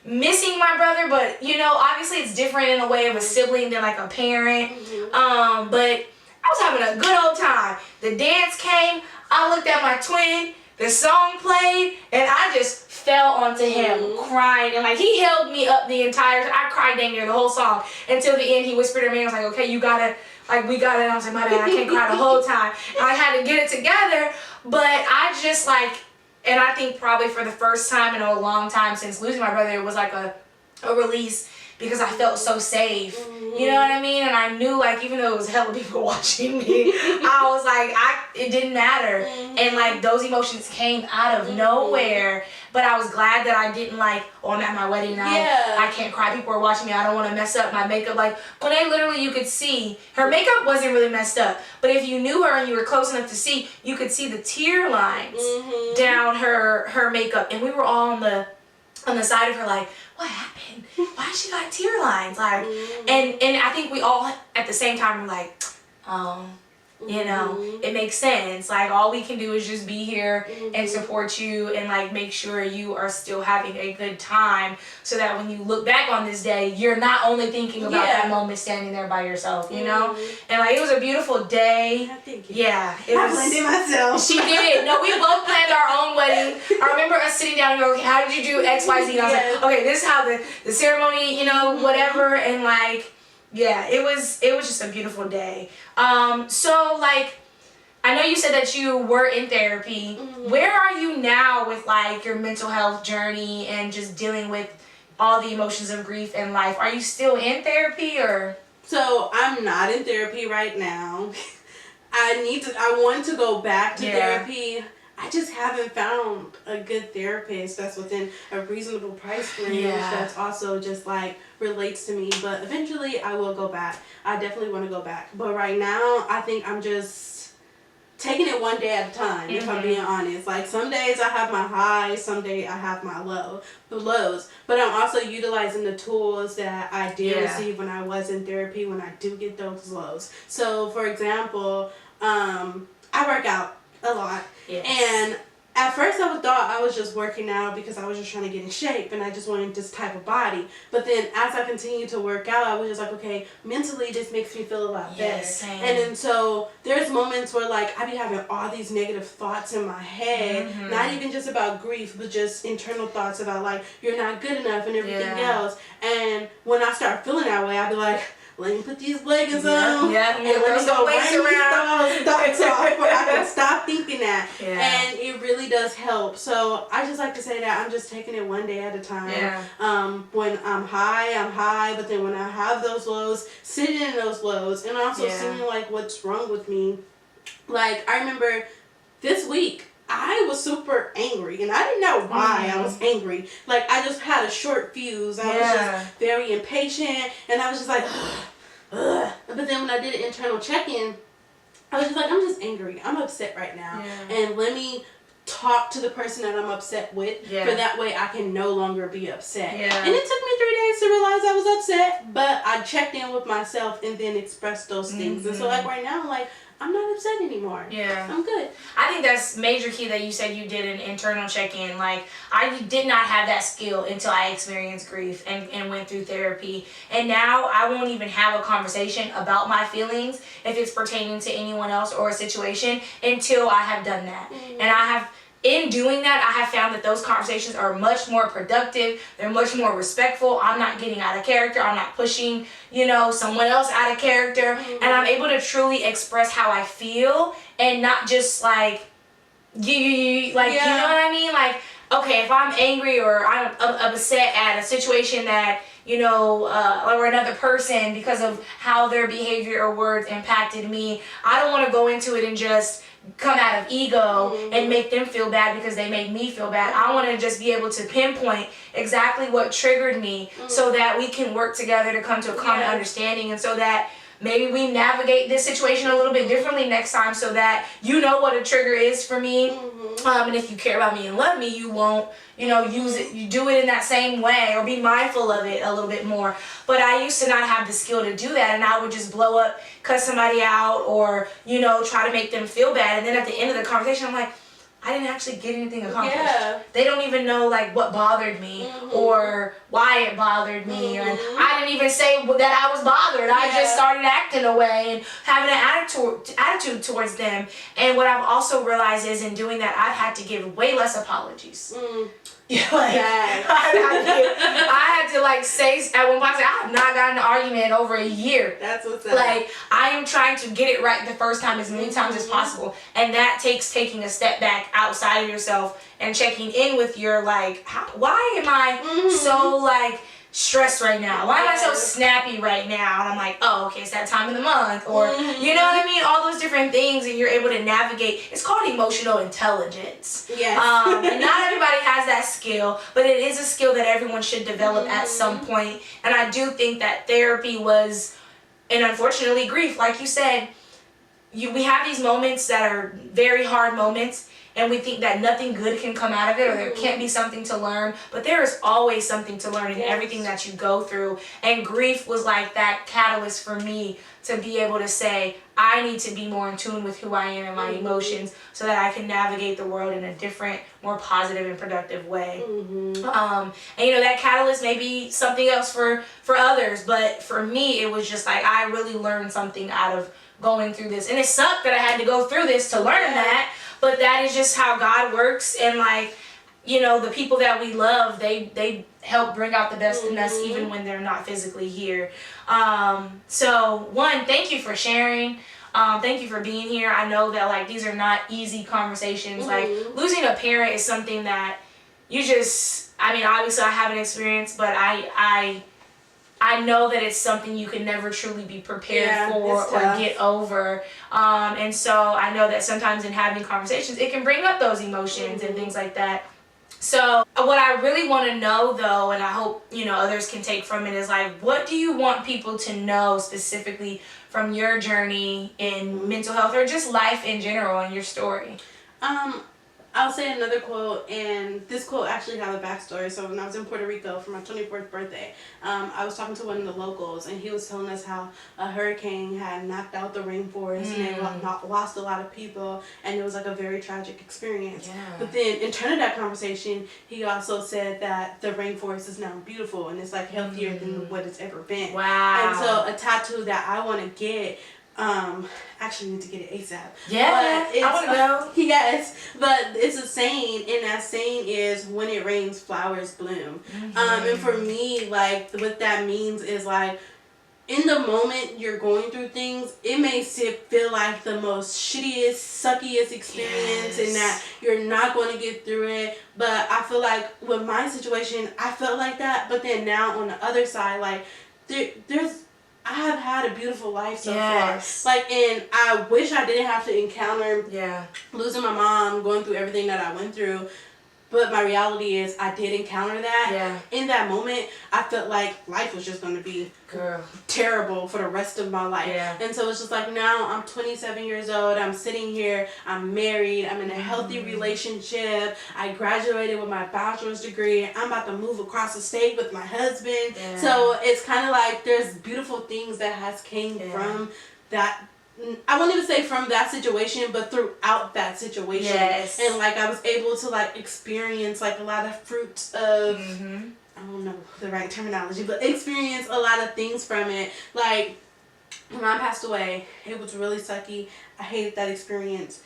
missing my brother, but obviously it's different in a way of a sibling than a parent. But I was having a good old time. The dance came, I looked at my twin, the song played, and I just fell onto him crying. And he held me up the entire time. I cried dang near the whole song until the end. He whispered to me, I was like, okay, you gotta, we got it. And I was like, my bad, I can't cry the whole time. And I had to get it together. But I just and I think probably for the first time in a long time since losing my brother, it was a release, because I felt so safe. You know what I mean? And I knew even though it was hella people watching me, I was it didn't matter. And those emotions came out of nowhere. But I was glad that I didn't I'm at my wedding night. I can't cry. People are watching me. I don't want to mess up my makeup. Literally you could see her makeup wasn't really messed up. But if you knew her and you were close enough to see, you could see the tear lines down her makeup. And we were all on the side of her what happened? Why she got tear lines? And I think we all at the same time were it makes sense. All we can do is just be here and support you and make sure you are still having a good time, so that when you look back on this day, you're not only thinking about that moment standing there by yourself, you know? And it was a beautiful day. Thank you. Yeah. I planned it myself. She did. No, we both planned our own wedding. I remember us sitting down and going, okay, how did you do X, Y, Z? And I was like, okay, this is how the ceremony, whatever. And it was just a beautiful day. So I know you said that you were in therapy. Where are you now with your mental health journey and just dealing with all the emotions of grief in life? Are you still in therapy, or? So I'm not in therapy right now. I want to go back to therapy. I just haven't found a good therapist that's within a reasonable price range that's also just like relates to me. But eventually I will go back. I definitely want to go back. But right now I think I'm just taking it one day at a time, if I'm being honest. Like some days I have my highs, some days I have my lows. But I'm also utilizing the tools that I did receive when I was in therapy when I do get those lows. So for example, I work out a lot. Yes. And at first I thought I was just working out because I was just trying to get in shape and I just wanted this type of body. But then as I continued to work out, I was just like, okay, mentally this makes me feel a lot better. Same. And then so there's moments where like I be having all these negative thoughts in my head, not even just about grief, but just internal thoughts about like you're not good enough and everything else. And when I start feeling that way, I'll be like, let me put these leggings on. Yeah, and let me go weights around. So I can stop thinking that. Yeah. And it really does help. So I just like to say that I'm just taking it one day at a time. Yeah. When I'm high. But then when I have those lows, sitting in those lows. And also seeing like what's wrong with me. Like I remember this week, I was super angry, and I didn't know why I was angry. Like, I just had a short fuse. I was just very impatient, and I was just like, ugh. But then when I did an internal check-in, I was just like, I'm just angry. I'm upset right now. Yeah. And let me talk to the person that I'm upset with, for that way I can no longer be upset. Yeah. And it took me 3 days to realize I was upset, but I checked in with myself and then expressed those things. And so, like, right now, like, I'm not upset anymore. Yeah. I'm good. I think that's major key that you said you did an internal check-in. Like, I did not have that skill until I experienced grief and went through therapy. And now I won't even have a conversation about my feelings if it's pertaining to anyone else or a situation until I have done that. And I have... In doing that, I have found that those conversations are much more productive. They're much more respectful. I'm not getting out of character. I'm not pushing, someone else out of character. And I'm able to truly express how I feel and not just like, you know what I mean? Like, okay, if I'm angry or I'm upset at a situation that, or another person because of how their behavior or words impacted me, I don't want to go into it and just come out of ego and make them feel bad because they made me feel bad. I want to just be able to pinpoint exactly what triggered me so that we can work together to come to a common understanding, and so that maybe we navigate this situation a little bit differently next time, so that you know what a trigger is for me. And if you care about me and love me, you won't, use it. You do it in that same way, or be mindful of it a little bit more. But I used to not have the skill to do that, and I would just blow up, cut somebody out, or, try to make them feel bad. And then at the end of the conversation, I'm like, I didn't actually get anything accomplished. Yeah. They don't even know like what bothered me or why it bothered me. And I didn't even say that I was bothered. I just started acting away and having an attitude towards them. And what I've also realized is in doing that, I've had to give way less apologies. I had to like say at one point, I have not gotten an argument in over a year. That's what's up. Like, I am trying to get it right the first time as many times as possible, and that takes taking a step back outside of yourself and checking in with your like, why am I so like stressed right now? Why am I so snappy right now? And I'm like, oh, okay, it's that time of the month, or you know what I mean? All those different things, and you're able to navigate. It's called emotional intelligence. Yes. And not everybody has that skill, but it is a skill that everyone should develop at some point. And I do think that therapy was, and unfortunately grief, like you said, we have these moments that are very hard moments, and we think that nothing good can come out of it, or there can't be something to learn, but there is always something to learn in everything that you go through. And grief was like that catalyst for me to be able to say, I need to be more in tune with who I am and my emotions so that I can navigate the world in a different, more positive and productive way. And that catalyst may be something else for others, but for me, it was just like, I really learned something out of going through this. And it sucked that I had to go through this to learn that, but that is just how God works. And like, the people that we love, they help bring out the best in us even when they're not physically here. So one, thank you for sharing. Thank you for being here. I know that like these are not easy conversations. Like losing a parent is something that you just, obviously I haven't experienced, but I I know that it's something you can never truly be prepared for or get over. And so I know that sometimes in having conversations, it can bring up those emotions and things like that. So what I really want to know, though, and I hope, others can take from it, is like, what do you want people to know specifically from your journey in mental health or just life in general and your story? I'll say another quote, and this quote actually has a backstory. So when I was in Puerto Rico for my 24th birthday, I was talking to one of the locals, and he was telling us how a hurricane had knocked out the rainforest and they lost a lot of people, and it was like a very tragic experience. Yeah. But then in turn of that conversation, he also said that the rainforest is now beautiful and it's like healthier than what it's ever been. Wow. And so a tattoo that I want to get, actually need to get it ASAP. Yeah, I want to know. Yes, but it's a saying, and that saying is, when it rains, flowers bloom. And for me, like, what that means is, like, in the moment you're going through things, it may feel like the most shittiest, suckiest experience, and that you're not going to get through it. But I feel like with my situation, I felt like that. But then now on the other side, like, I have had a beautiful life so far. Like, and I wish I didn't have to encounter losing my mom, going through everything that I went through. But my reality is, I did encounter that. Yeah. In that moment, I felt like life was just going to be terrible for the rest of my life. Yeah. And so it's just like, now I'm 27 years old. I'm sitting here. I'm married. I'm in a healthy relationship. I graduated with my bachelor's degree. I'm about to move across the state with my husband. Yeah. So it's kind of like there's beautiful things that has came from that. I won't even say from that situation, but throughout that situation. Yes. And like I was able to like experience like a lot of fruits of, I don't know the right terminology, but experience a lot of things from it. Like when I passed away, it was really sucky. I hated that experience.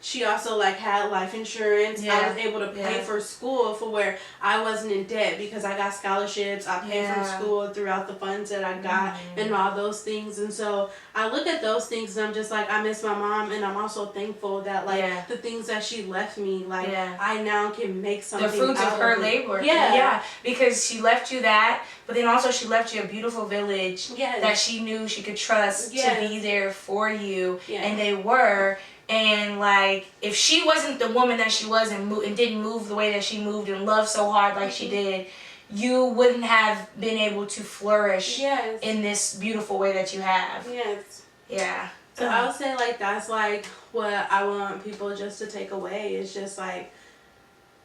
She also like had life insurance. I was able to pay for school for where I wasn't in debt because I got scholarships. I paid for school throughout the funds that I got and all those things. And so I look at those things and I'm just like, I miss my mom, and I'm also thankful that like the things that she left me, like I now can make something. The fruits of her labor. Yeah, because she left you that, but then also she left you a beautiful village that she knew she could trust to be there for you, and they were. And like, if she wasn't the woman that she was and didn't move the way that she moved and loved so hard like she did, you wouldn't have been able to flourish in this beautiful way that you have. Yes. Yeah. So I would say like that's like what I want people just to take away. It's just like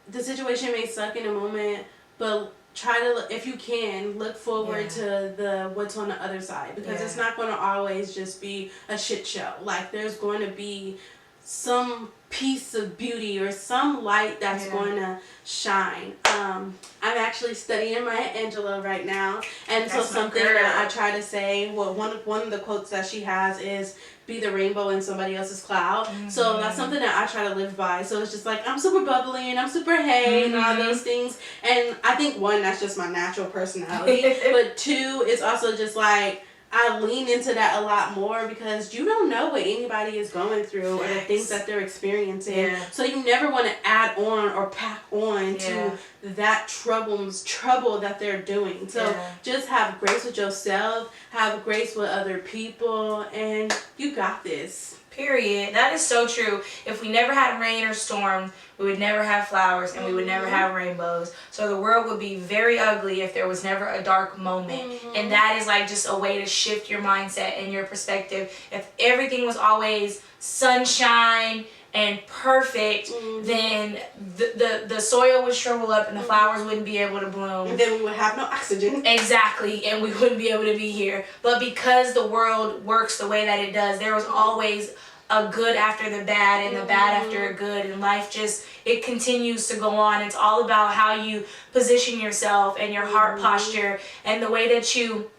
the situation may suck in a moment, but try to, if you can, look forward to what's on the other side, because it's not going to always just be a shit show. Like there's going to be some piece of beauty or some light that's going to shine. I'm actually studying Maya Angelou right now, and so something that I try to say, well, one of the quotes that she has is, be the rainbow in somebody else's cloud. So that's something that I try to live by. So it's just like, I'm super bubbly and I'm super hey and all those things. And I think one, that's just my natural personality. But two, it's also just like, I lean into that a lot more because you don't know what anybody is going through or the things that they're experiencing. Yeah. So you never want to add on or pack on to that trouble that they're doing. So just have grace with yourself, have grace with other people, and you got this. Period. That is so true. If we never had rain or storm, we would never have flowers and we would never have rainbows. So the world would be very ugly if there was never a dark moment. And that is like just a way to shift your mindset and your perspective. If everything was always sunshine and perfect, then the soil would shrivel up and the flowers wouldn't be able to bloom. And then we would have no oxygen. Exactly, and we wouldn't be able to be here. But because the world works the way that it does, there was always a good after the bad and the bad after a good, and life just, it continues to go on. It's all about how you position yourself and your heart posture and the way that you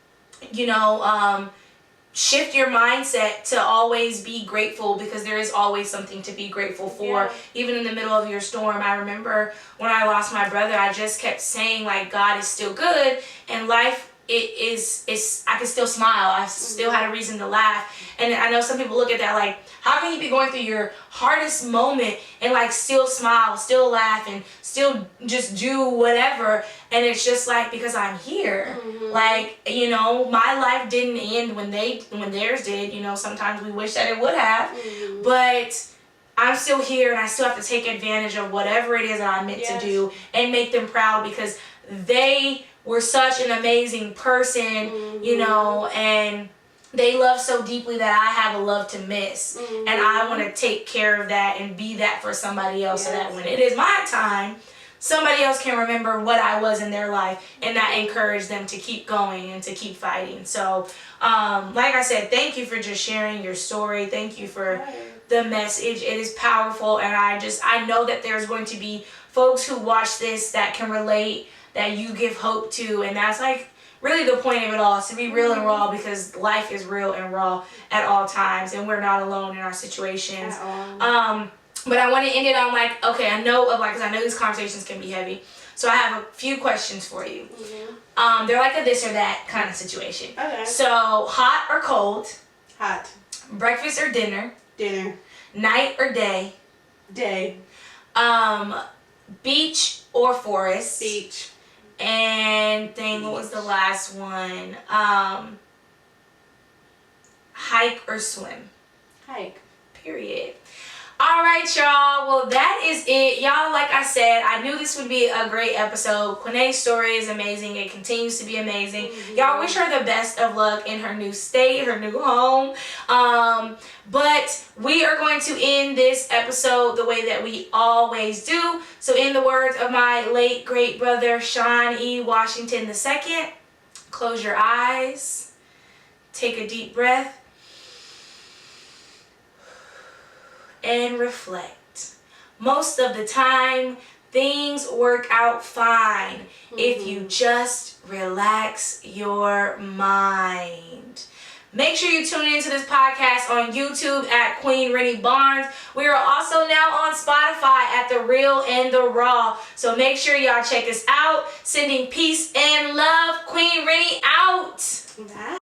shift your mindset to always be grateful, because there is always something to be grateful for. Even in the middle of your storm, I remember when I lost my brother, I just kept saying like, God is still good, and life I can still smile. I still had a reason to laugh. And I know some people look at that like, how can you be going through your hardest moment and like still smile, still laugh, and still just do whatever? And it's just like, because I'm here. Like, you know, my life didn't end when theirs did. You know, sometimes we wish that it would have, but I'm still here, and I still have to take advantage of whatever it is that I'm meant to do and make them proud, because they were such an amazing person, you know, and they love so deeply that I have a love to miss. And I want to take care of that and be that for somebody else, so that when it is my time, somebody else can remember what I was in their life, and that encourage them to keep going and to keep fighting. So, like I said, thank you for just sharing your story. Thank you for the message. It is powerful, and I know that there's going to be folks who watch this that can relate, that you give hope to, and that's like really the point of it all, is to be real and raw, because life is real and raw at all times, and we're not alone in our situations. But I want to end it on like, okay, I know because I know these conversations can be heavy, so I have a few questions for you. They're like a this or that kind of situation. Okay. So, hot or cold? Hot. Breakfast or dinner? Dinner. Night or day? Day. Beach or forest? Beach. And what was the last one? Hike or swim? Hike. Period. All right, y'all. Well, that is it. Y'all, like I said, I knew this would be a great episode. Quinay's story is amazing. It continues to be amazing. Y'all, wish her the best of luck in her new state, her new home. But we are going to end this episode the way that we always do. So in the words of my late great brother, Sean E. Washington II, close your eyes, take a deep breath, and reflect. Most of the time, things work out fine if you just relax your mind. Make sure you tune into this podcast on YouTube at Queen Renny Barnes. We are also now on Spotify at The Real and The Raw. So make sure y'all check us out. Sending peace and love. Queen Renny out. Bye.